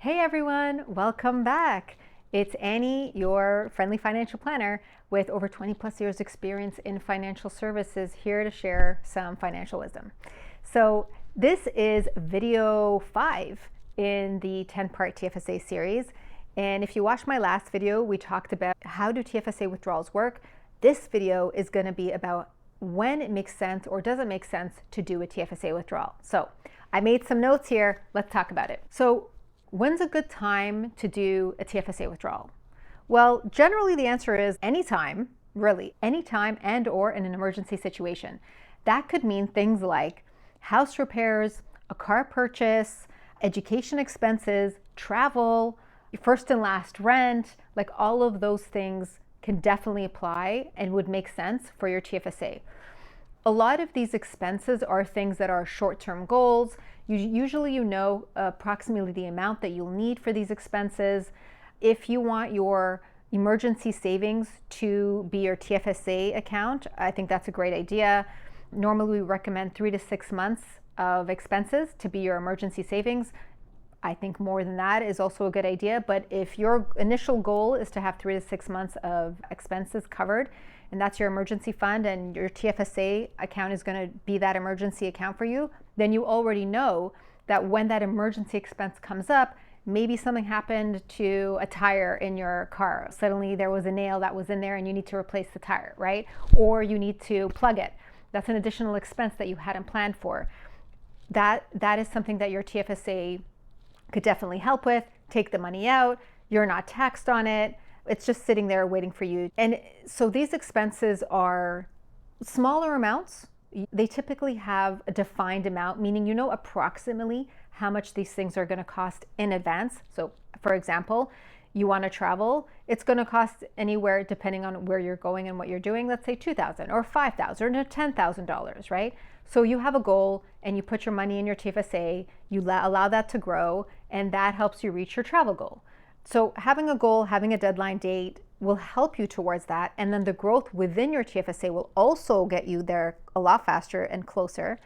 Hey everyone, welcome back. It's Annie, your friendly financial planner with over 20 plus years experience in financial services, here to share some financial wisdom. So this is video 5 in the 10-part TFSA series. And if you watched my last video, we talked about how do TFSA withdrawals work. This video is going to be about when it makes sense or doesn't make sense to do a TFSA withdrawal. So I made some notes here. Let's talk about it. So when's a good time to do a TFSA withdrawal? Well, generally the answer is anytime, really, anytime and or in an emergency situation. That could mean things like house repairs, a car purchase, education expenses, travel, first and last rent, like all of those things can definitely apply and would make sense for your TFSA. A lot of these expenses are things that are short-term goals. Usually you know approximately the amount that you'll need for these expenses. If you want your emergency savings to be your TFSA account, I think that's a great idea. Normally we recommend 3 to 6 months of expenses to be your emergency savings. I think more than that is also a good idea, but if your initial goal is to have 3 to 6 months of expenses covered, and that's your emergency fund and your TFSA account is going to be that emergency account for you, then you already know that when that emergency expense comes up, maybe something happened to a tire in your car. Suddenly there was a nail that was in there and you need to replace the tire, right? Or you need to plug it. That's an additional expense that you hadn't planned for. That is something that your TFSA could definitely help with. Take the money out. You're not taxed on it. It's just sitting there waiting for you. And so these expenses are smaller amounts. They typically have a defined amount, meaning you know approximately how much these things are going to cost in advance. So for example, you want to travel, it's going to cost anywhere, depending on where you're going and what you're doing, let's say $2,000 or $5,000 or $10,000, right? So you have a goal and you put your money in your TFSA, you allow that to grow, and that helps you reach your travel goal. So having a goal, having a deadline date will help you towards that. And then the growth within your TFSA will also get you there a lot faster and closer.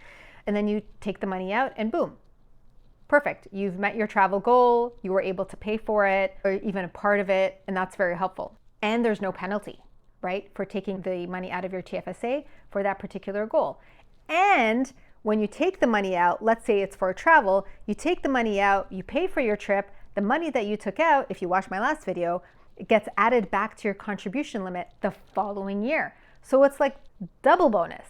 And then you take the money out and boom, perfect. You've met your travel goal. You were able to pay for it or even a part of it. And that's very helpful. And there's no penalty, right, for taking the money out of your TFSA for that particular goal. And when you take the money out, let's say it's for travel, you take the money out, you pay for your trip, the money that you took out, if you watched my last video, it gets added back to your contribution limit the following year. So it's like double bonus.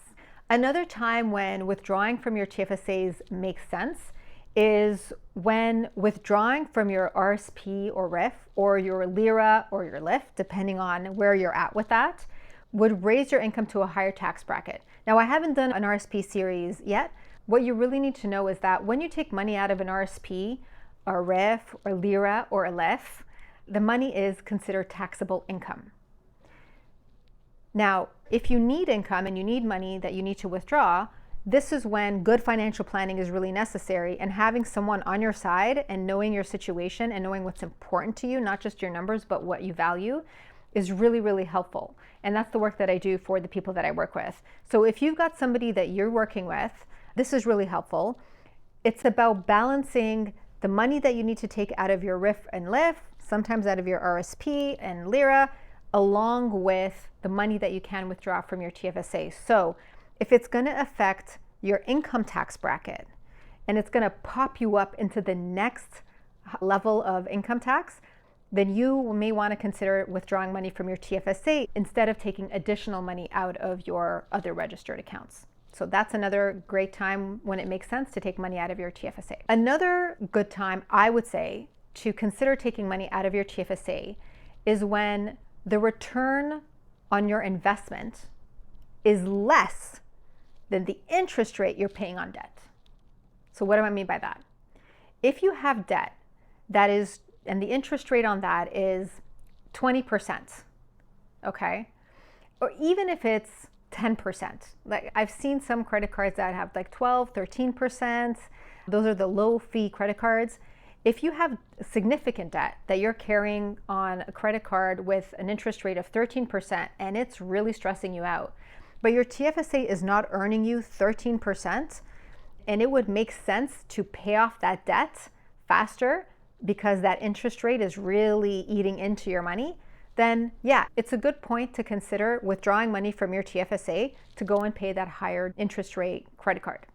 Another time when withdrawing from your TFSAs makes sense is when withdrawing from your RSP or RIF or your LIRA or your LIF, depending on where you're at with that, would raise your income to a higher tax bracket. Now, I haven't done an RSP series yet. What you really need to know is that when you take money out of an RSP, a RIF or LIRA or a LIF, the money is considered taxable income. Now, if you need income and you need money that you need to withdraw, this is when good financial planning is really necessary, and having someone on your side and knowing your situation and knowing what's important to you, not just your numbers, but what you value, is really, really helpful. And that's the work that I do for the people that I work with. So if you've got somebody that you're working with, this is really helpful. It's about balancing the money that you need to take out of your RIF and LIF, sometimes out of your RSP and LIRA, along with the money that you can withdraw from your TFSA. So if it's going to affect your income tax bracket and it's going to pop you up into the next level of income tax, then you may want to consider withdrawing money from your TFSA instead of taking additional money out of your other registered accounts. So that's another great time when it makes sense to take money out of your TFSA. Another good time, I would say, to consider taking money out of your TFSA is when the return on your investment is less than the interest rate you're paying on debt. So what do I mean by that? If you have debt that is, and the interest rate on that is 20%, okay? Or even if it's 10%. Like I've seen some credit cards that have like 12, 13%. Those are the low fee credit cards. If you have significant debt that you're carrying on a credit card with an interest rate of 13% and it's really stressing you out, but your TFSA is not earning you 13%, and it would make sense to pay off that debt faster because that interest rate is really eating into your money, then yeah, it's a good point to consider withdrawing money from your TFSA to go and pay that higher interest rate credit card.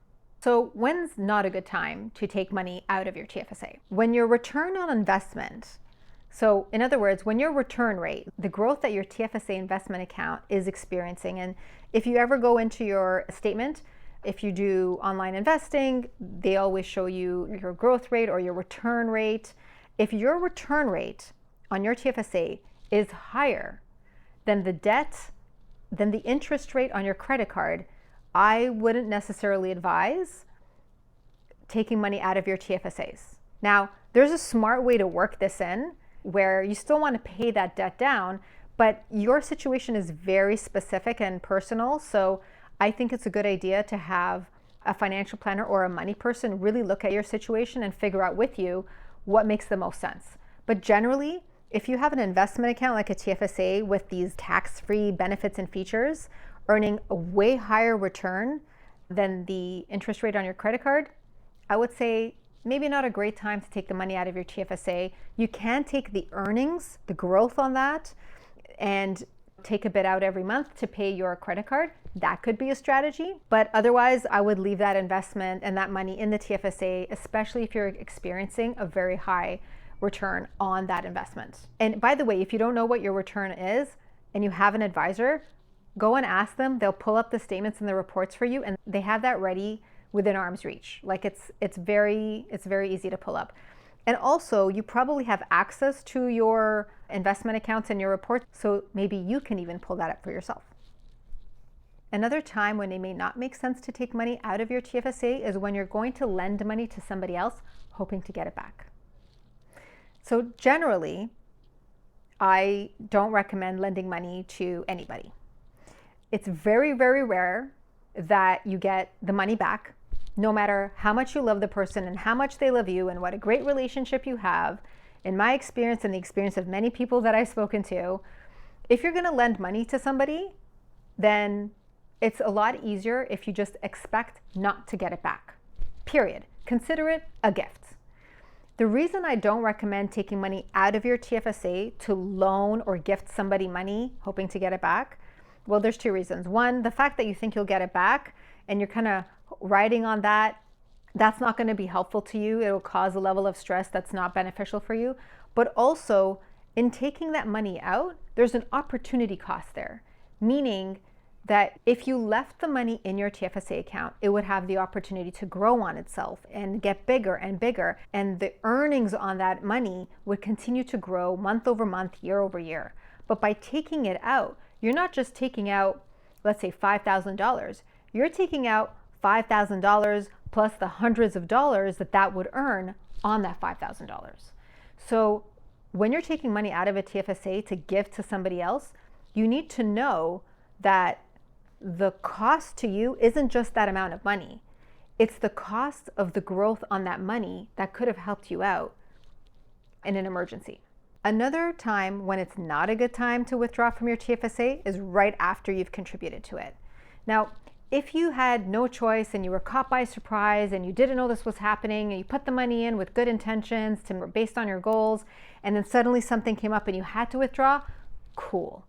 So when's not a good time to take money out of your TFSA? When your return on investment, so in other words, when your return rate, the growth that your TFSA investment account is experiencing, and if you ever go into your statement, if you do online investing, they always show you your growth rate or your return rate. If your return rate on your TFSA is higher than the debt, than the interest rate on your credit card, I wouldn't necessarily advise taking money out of your TFSAs. Now, there's a smart way to work this in where you still want to pay that debt down, but your situation is very specific and personal. So I think it's a good idea to have a financial planner or a money person really look at your situation and figure out with you what makes the most sense. But generally, if you have an investment account like a TFSA with these tax-free benefits and features, earning a way higher return than the interest rate on your credit card, I would say maybe not a great time to take the money out of your TFSA. You can take the earnings, the growth on that, and take a bit out every month to pay your credit card. That could be a strategy, but otherwise I would leave that investment and that money in the TFSA, especially if you're experiencing a very high return on that investment. And by the way, if you don't know what your return is and you have an advisor, go and ask them. They'll pull up the statements and the reports for you, and they have that ready within arm's reach. Like it's very easy to pull up. And also, you probably have access to your investment accounts and your reports, so maybe you can even pull that up for yourself. Another time when it may not make sense to take money out of your TFSA is when you're going to lend money to somebody else hoping to get it back. So generally, I don't recommend lending money to anybody. It's very, very rare that you get the money back, no matter how much you love the person and how much they love you and what a great relationship you have. In my experience and the experience of many people that I've spoken to, if you're going to lend money to somebody, then it's a lot easier if you just expect not to get it back. Period. Consider it a gift. The reason I don't recommend taking money out of your TFSA to loan or gift somebody money hoping to get it back, well, there's two reasons. One, the fact that you think you'll get it back and you're kind of riding on that, that's not going to be helpful to you. It'll cause a level of stress that's not beneficial for you. But also, in taking that money out, there's an opportunity cost there, meaning that if you left the money in your TFSA account, it would have the opportunity to grow on itself and get bigger and bigger. And the earnings on that money would continue to grow month over month, year over year. But by taking it out, you're not just taking out, let's say $5,000. You're taking out $5,000 plus the hundreds of dollars that would earn on that $5,000. So when you're taking money out of a TFSA to give to somebody else, you need to know that the cost to you isn't just that amount of money. It's the cost of the growth on that money that could have helped you out in an emergency. Another time when it's not a good time to withdraw from your TFSA is right after you've contributed to it. Now, if you had no choice and you were caught by surprise and you didn't know this was happening and you put the money in with good intentions based on your goals, and then suddenly something came up and you had to withdraw, cool,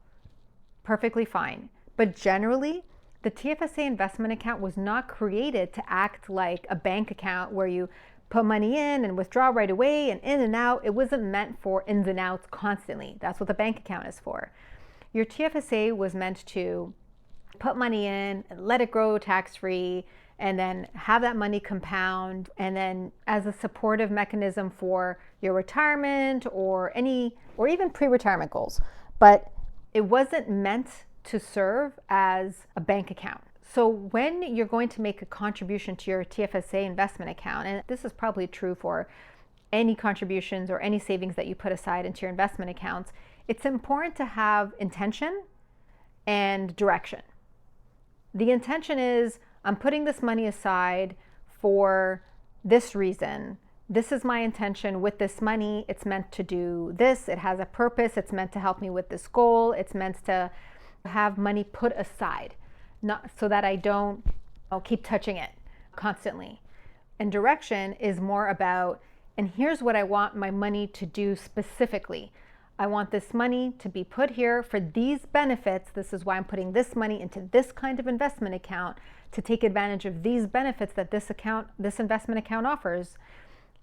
perfectly fine. But generally, the TFSA investment account was not created to act like a bank account where you put money in and withdraw right away and in and out. It wasn't meant for ins and outs constantly. That's what the bank account is for. Your TFSA was meant to put money in and let it grow tax-free and then have that money compound, and then as a supportive mechanism for your retirement or even pre-retirement goals. But it wasn't meant to serve as a bank account. So when you're going to make a contribution to your TFSA investment account, and this is probably true for any contributions or any savings that you put aside into your investment accounts, it's important to have intention and direction. The intention is, I'm putting this money aside for this reason. This is my intention with this money. It's meant to do this. It has a purpose. It's meant to help me with this goal. It's meant to have money put aside, not so that I don't keep touching it constantly. And direction is more about, And here's what I want my money to do specifically. I want this money to be put here for these benefits. This is why I'm putting this money into this kind of investment account to take advantage of these benefits that this investment account offers.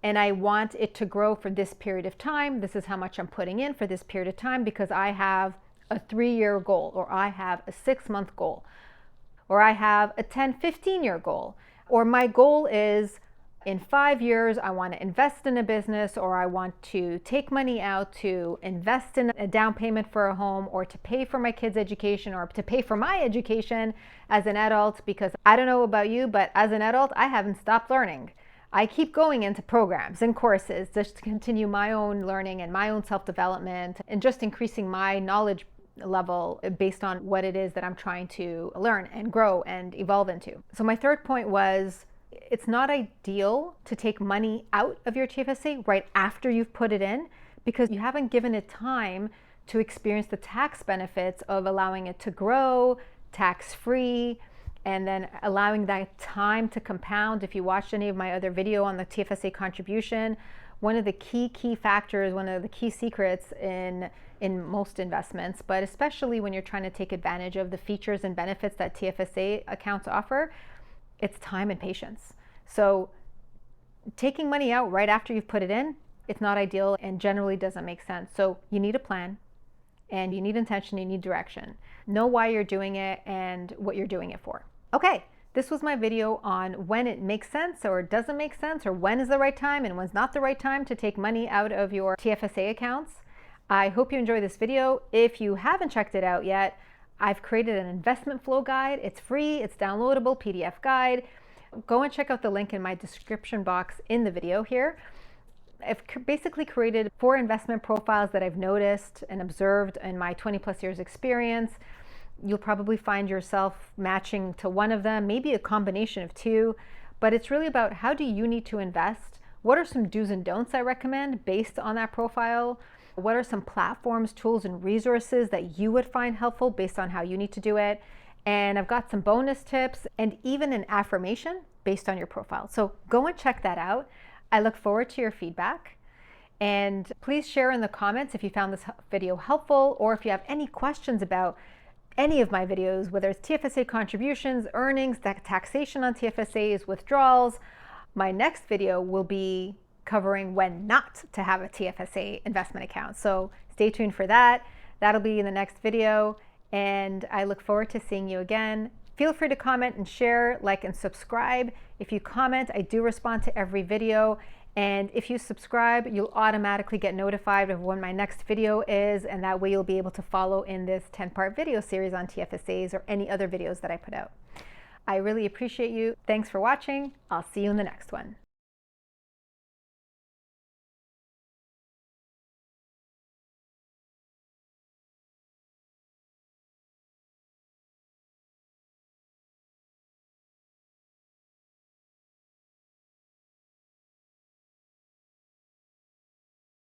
And I want it to grow for this period of time. This is how much I'm putting in for this period of time because I have a 3-year goal, or I have a 6-month goal, or I have a 10, 15-year goal, or my goal is in 5 years, I want to invest in a business, or I want to take money out to invest in a down payment for a home, or to pay for my kids' education, or to pay for my education as an adult, because I don't know about you, but as an adult, I haven't stopped learning. I keep going into programs and courses just to continue my own learning and my own self-development and just increasing my knowledge level based on what it is that I'm trying to learn and grow and evolve into. So my third point was, it's not ideal to take money out of your TFSA right after you've put it in, because you haven't given it time to experience the tax benefits of allowing it to grow tax-free, and then allowing that time to compound. If you watched any of my other video on the TFSA contribution, one of the key factors, one of the key secrets in most investments, but especially when you're trying to take advantage of the features and benefits that TFSA accounts offer, it's time and patience. So taking money out right after you've put it in, it's not ideal and generally doesn't make sense. So you need a plan, and you need intention, you need direction. Know why you're doing it and what you're doing it for. Okay, this was my video on when it makes sense or doesn't make sense, or when is the right time and when's not the right time to take money out of your TFSA accounts. I hope you enjoyed this video. If you haven't checked it out yet, I've created an investment flow guide. It's free, it's downloadable PDF guide. Go and check out the link in my description box in the video here. I've basically created 4 investment profiles that I've noticed and observed in my 20+ years experience. You'll probably find yourself matching to one of them, maybe a combination of 2, but it's really about how do you need to invest? What are some do's and don'ts I recommend based on that profile? What are some platforms, tools, and resources that you would find helpful based on how you need to do it? And I've got some bonus tips and even an affirmation based on your profile. So go and check that out. I look forward to your feedback. And please share in the comments if you found this video helpful, or if you have any questions about any of my videos, whether it's TFSA contributions, earnings, taxation on TFSAs, withdrawals. My next video will be covering when not to have a TFSA investment account. So stay tuned for that. That'll be in the next video, and I look forward to seeing you again. Feel free to comment and share, like, and subscribe. If you comment, I do respond to every video. And if you subscribe, you'll automatically get notified of when my next video is, and that way you'll be able to follow in this 10-part video series on TFSAs or any other videos that I put out. I really appreciate you. Thanks for watching. I'll see you in the next one.